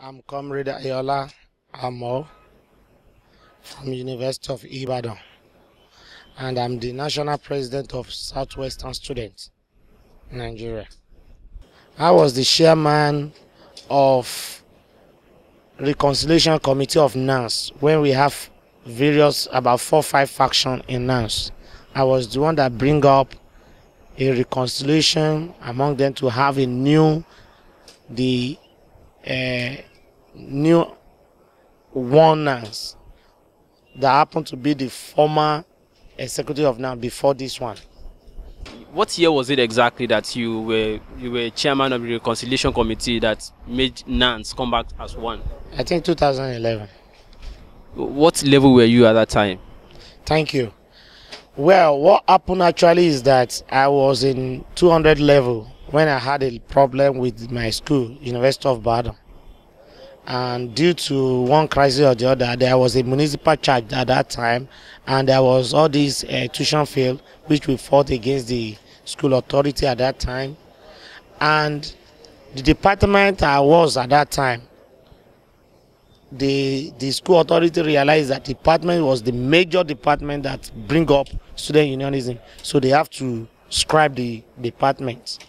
I'm Comrade Ayoola Amao from University of Ibadan, and I'm the National President of Southwestern Students, Nigeria. I was the chairman of Reconciliation Committee of NANS when we have various, about 4 or 5 factions in NANS. I was the one that bring up a reconciliation among them to have a new one NANS that happened to be the former executive of NANS before this one. What year was it exactly that you were chairman of the reconciliation committee that made NANS come back as one? I think 2011. What level were you at that time? Thank you. Well, what happened actually is that I was in 200 level when I had a problem with my school, University of Ibadan. And due to one crisis or the other, there was a municipal charge at that time, and there was all these tuition fee which we fought against the school authority at that time. And the department I was at that time, the school authority realized that department was the major department that bring up student unionism, so they have to scrap the department.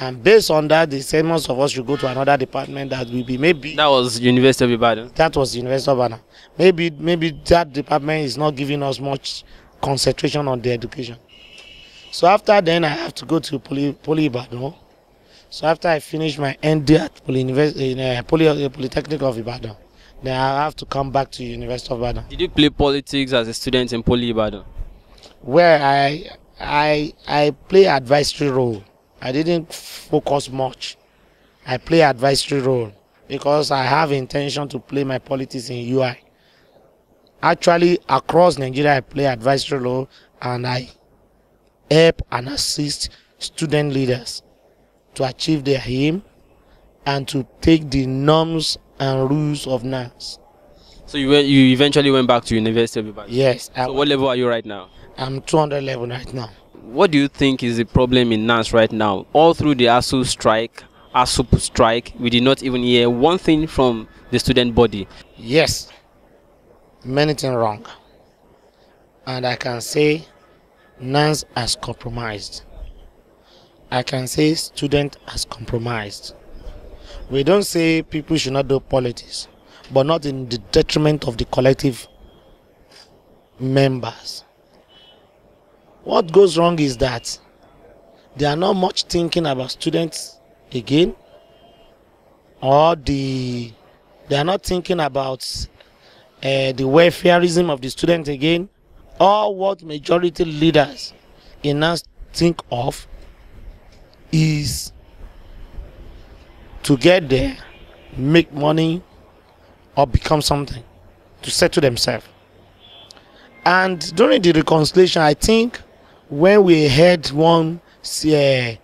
And based on that, they said most of us should go to another department that will be maybe... That was University of Ibadan? That was University of Ibadan. Maybe that department is not giving us much concentration on the education. So after then, I have to go to Poly Ibadan. So after I finish my ND at Polytechnic of Ibadan, then I have to come back to University of Ibadan. Did you play politics as a student in Poly Ibadan? Where I play advisory role. I didn't focus much. I play advisory role because I have intention to play my politics in UI. Actually, across Nigeria, I play advisory role, and I help and assist student leaders to achieve their aim and to take the norms and rules of NANS. So you eventually went back to University of Ibadan? Yes. So what level are you right now? I'm 200 level right now. What do you think is the problem in NANS right now? All through the ASU strike, we did not even hear one thing from the student body. Yes, many things wrong. And I can say NANS has compromised. I can say student has compromised. We don't say people should not do politics, but not in the detriment of the collective members. What goes wrong is that they are not much thinking about students again, or they are not thinking about the welfareism of the student again, or what majority leaders in us think of is to get there, make money, or become something, to settle themselves. And during the reconciliation, I think when we had one the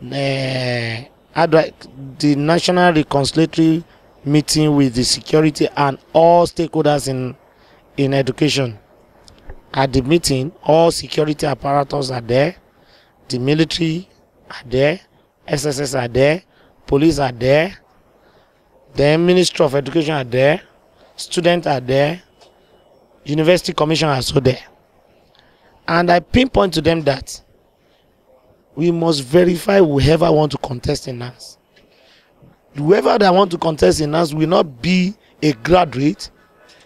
National Reconciliatory meeting with the security and all stakeholders in education, at the meeting, all security apparatus are there, the military are there, SSS are there, police are there, the Ministry of Education are there, students are there, University Commission are also there. And I pinpoint to them that we must verify whoever want to contest in NANS. Whoever that want to contest in NANS will not be a graduate.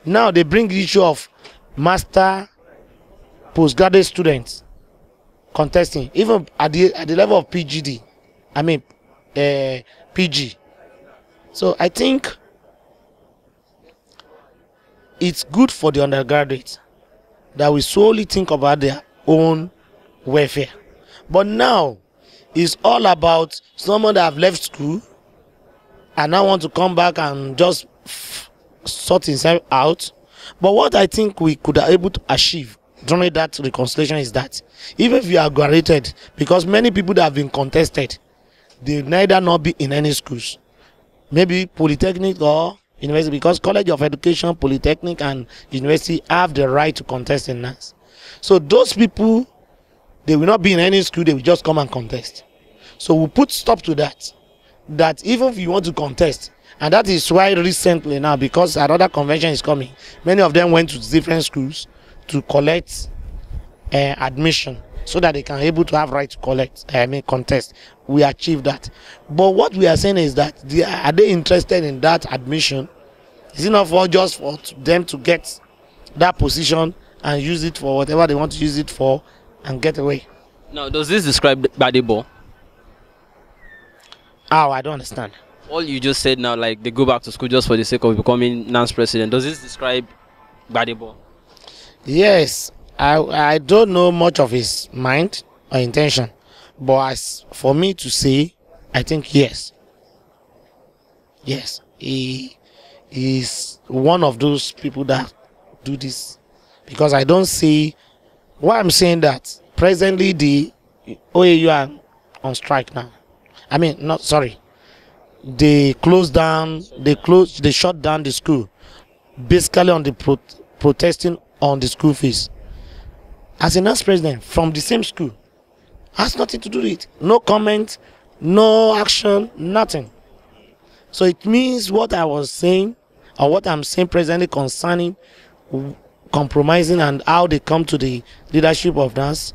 Now they bring the issue of master, postgraduate students contesting, even at the level of PGD. I mean, PG. So I think it's good for the undergraduates that we solely think about their own welfare. But now it's all about someone that have left school and now want to come back and just sort himself out. But what I think we could have able to achieve during that reconciliation is that even if you are graduated, because many people that have been contested, they neither not be in any schools, maybe polytechnic or university, because College of Education, Polytechnic and University have the right to contest in NANS. So those people, they will not be in any school, they will just come and contest. So we put stop to that. That even if you want to contest And that is why recently now, because another convention is coming, many of them went to different schools to collect admission so that they can able to have right to collect, contest. We achieved that. But what we are saying is that are they interested in that admission? Is it not for just for them to get that position and use it for whatever they want to use it for and get away? Now, does this describe Gbadebo? Oh, I don't understand. All you just said now, like they go back to school just for the sake of becoming NANS president. Does this describe Gbadebo? Yes, I don't know much of his mind or intention, but as for me to say, I think yes. Yes, he is one of those people that do this, because I don't see why I'm saying that. Presently, the OAU are on strike now. I mean, not sorry. They closed down. They shut down the school, basically on the protesting on the school fees. As a NANS president from the same school, has nothing to do with it. No comment, no action, nothing. So it means what I was saying, or what I'm saying presently concerning compromising and how they come to the leadership of NANS,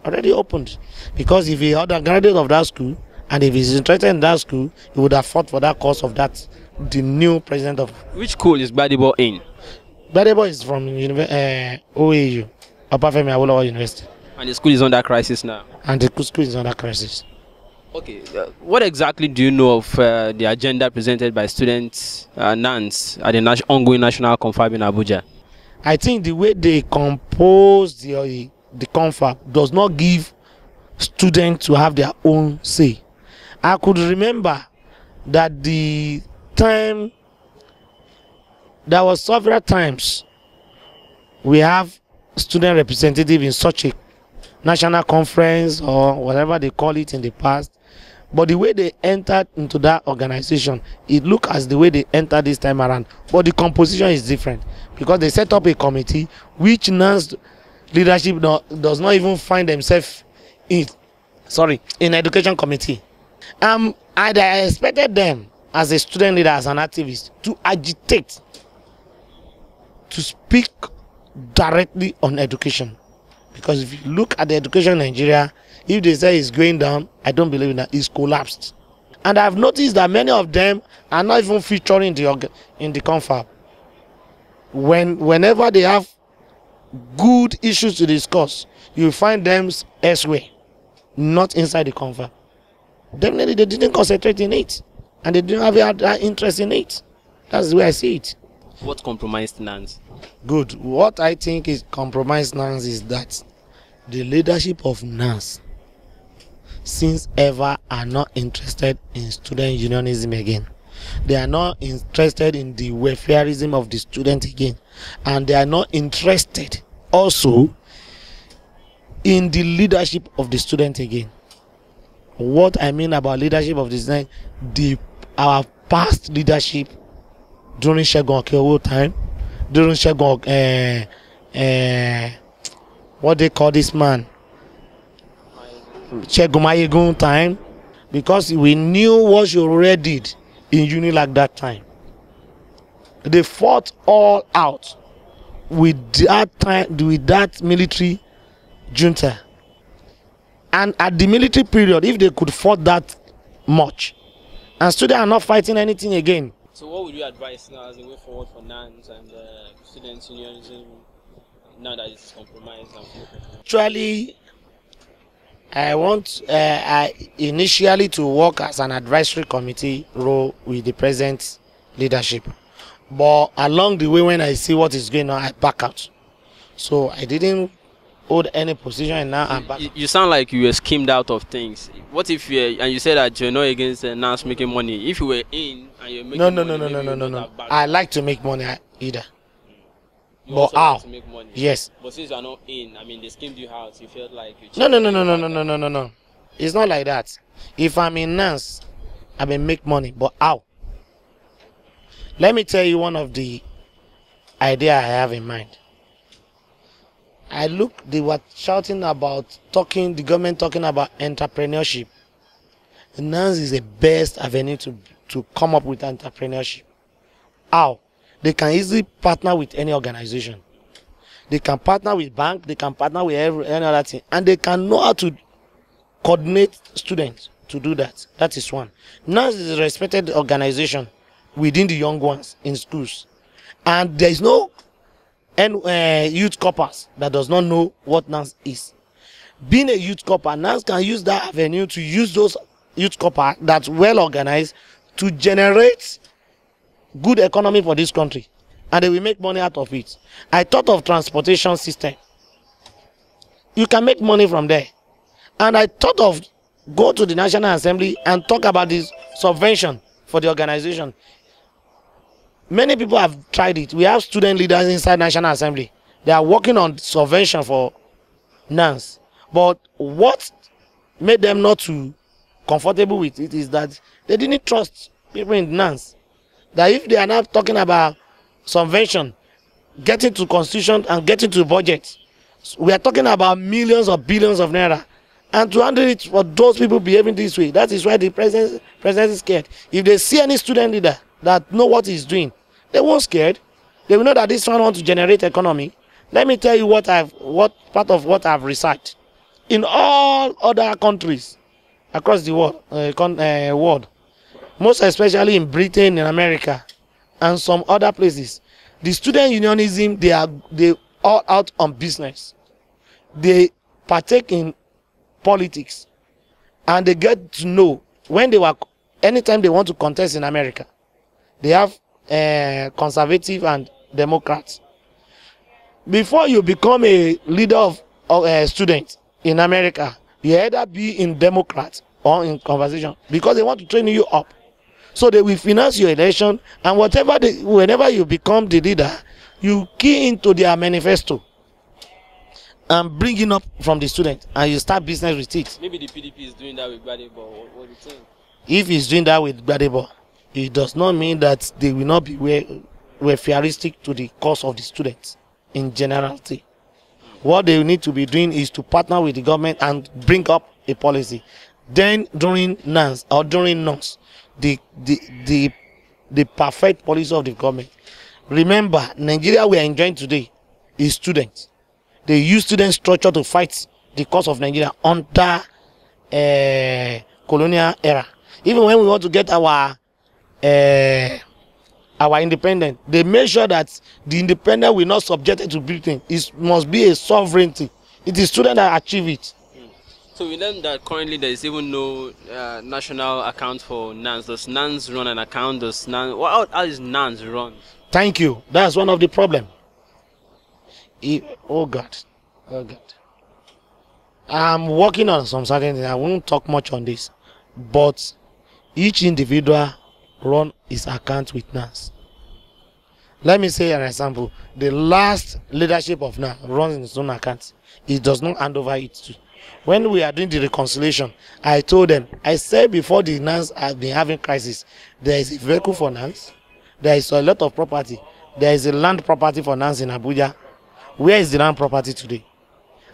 already opened. Because if he had a graduate of that school, and if he's interested in that school, he would have fought for that cause of that, the new president of. Which school is Gbadebo in? Gbadebo is from OAU, Ayoola University. And the school is under crisis now. And the school is under crisis. Okay, what exactly do you know of the agenda presented by students, NANS, at the ongoing national confab in Abuja? I think the way they compose the confab does not give students to have their own say. I could remember that the time, there was several times we have student representative in such a national conference or whatever they call it in the past, but the way they entered into that organization, it looked as the way they entered this time around, but the composition is different, because they set up a committee which NANS leadership does not even find themselves in education committee. I expected them as a student leader, as an activist, to agitate, to speak directly on education. Because if you look at the education in Nigeria, if they say it's going down, I don't believe in that. It's collapsed. And I've noticed that many of them are not even featuring in the confab. Whenever they have good issues to discuss, you find them elsewhere, not inside the confab. Definitely they didn't concentrate in it, and they didn't have that interest in it. That's the way I see it. What compromised NANS? Good. What I think is compromised NANS is that the leadership of NANS since ever are not interested in student unionism again. They are not interested in the welfareism of the student again, and they are not interested also in the leadership of the student again. What I mean about leadership of the student, our past leadership during Segun Okeowo time, during Segun what they call this man, Segun Mayegun time, because we knew what Yorùbá did in UNILAG that time. They fought all out with that military junta, and at the military period, if they could fight that much, and students are not fighting anything again. So what would you advise now as a way forward for NANS and students unionism now that it's compromised? Actually, I want initially to work as an advisory committee role with the present leadership, but along the way when I see what is going on, I back out. So I didn't hold any position, and now I'm back. You sound like you were schemed out of things. What if you said that you're not against NANS making money? If you were in and you're making no. I like to make money either. You but how? like to make money. Yes. But since you're not in, I mean, they schemed you out. You felt like you. No. It's not like that. If I'm in NANS, I may make money, but how? Let me tell you one of the idea I have in mind. They were shouting about the government talking about entrepreneurship. NANS is the best avenue to come up with entrepreneurship. How? They can easily partner with any organization. They can partner with bank, they can partner with any other thing, and they can know how to coordinate students to do that. That is one. NANS is a respected organization within the young ones in schools, and there is no youth corpus that does not know what NANS is. Being a youth corpus, NANS can use that avenue to use those youth corpus that's well organized to generate good economy for this country, and they will make money out of it. I thought of transportation system. You can make money from there. And I thought of go to the National Assembly and talk about this subvention for the organization. Many people have tried it. We have student leaders inside National Assembly. They are working on subvention for NANS. But what made them not too comfortable with it is that they didn't trust people in NANS. That if they are now talking about subvention, getting to constitution and getting to budget, we are talking about millions or billions of naira. And to handle it for those people behaving this way, that is why the president is scared. If they see any student leader that know what he's doing, they won't scared. They will know that this one wants to generate economy. Let me tell you what part of what I've researched. In all other countries across the world, most especially in Britain, in America, and some other places, the student unionism, they all out on business. They partake in politics, and they get to know when anytime they want to contest in America, they have conservative and Democrats. Before you become a leader of a student in America, you either be in Democrat or in conversation, because they want to train you up. So they will finance your election, and whenever you become the leader, you key into their manifesto and bring it up from the student, and you start business with it. Maybe the PDP is doing that with Gbadebo. What do you think? If he's doing that with Gbadebo, it does not mean that they will not be welfaristic to the cause of the students in generality. What they need to be doing is to partner with the government and bring up a policy. Then during NANS or during NOS, the perfect policy of the government. Remember, Nigeria we are enjoying today is students. They use student structure to fight the cause of Nigeria under colonial era. Even when we want to get our independence, they make sure that the independence will not subject it to Britain. It must be a sovereignty. It is students that achieve it. So we learned that currently there is even no national account for NANS. Does NANS run an account? Does NANS, how is NANS run? Thank you. That's one of the problems. Oh God. I'm working on some certain things. I won't talk much on this, but each individual run his account with NANS. Let me say an example. The last leadership of NANS runs in his own account. He does not hand over it to. When we are doing the reconciliation, I told them, I said before the NANS have been having crisis, there is a vehicle for NANS, there is a lot of property, there is a land property for NANS in Abuja. Where is the land property today?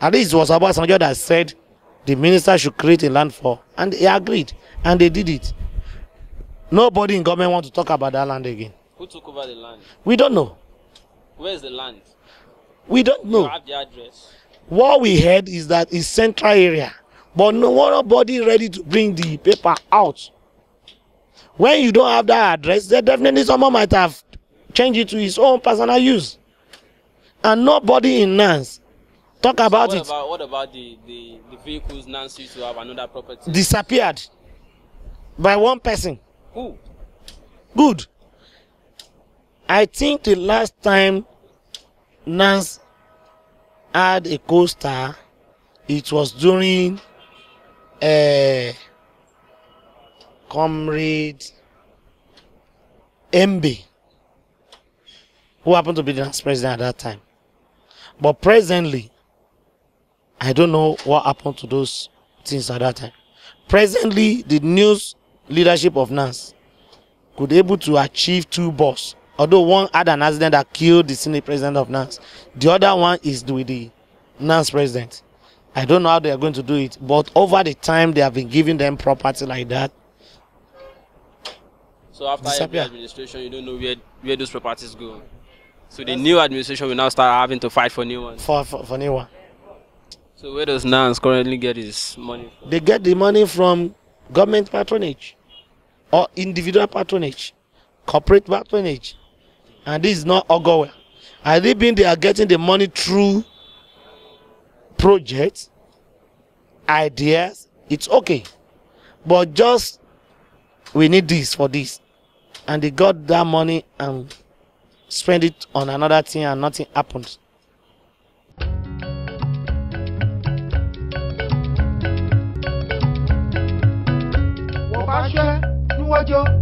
At least it was about Sanjo that said the minister should create a land for, and he agreed, and they did it. Nobody in government wants to talk about that land again. Who took over the land? We don't know. Where is the land? We don't know. You have the address. What we heard is that it's central area, but nobody ready to bring the paper out. When you don't have that address, then definitely someone might have changed it to his own personal use. And nobody in NANS talk about it. What about the vehicles NANS used to have another property? Disappeared by one person. Who? Good. I think the last time NANS had a co-star, it was during Comrade MB, who happened to be the NANS president at that time. But presently, I don't know what happened to those things at that time. Presently, the news leadership of NANS could be able to achieve 2 boss. Although one had an accident that killed the Senate president of NANS. The other one is with the NANS president. I don't know how they are going to do it. But over the time, they have been giving them property like that. So after every disappear. administration, you don't know where those properties go. So the new administration will now start having to fight for new ones. For new one. So where does NANS currently get his money from? They get the money from government patronage or individual patronage, corporate patronage. And this is not Ogowe. I think they are getting the money through projects, ideas. It's okay. But just, we need this for this. And they got that money and spend it on another thing and nothing happens. Wọ́n bá ṣẹ́ níwájú.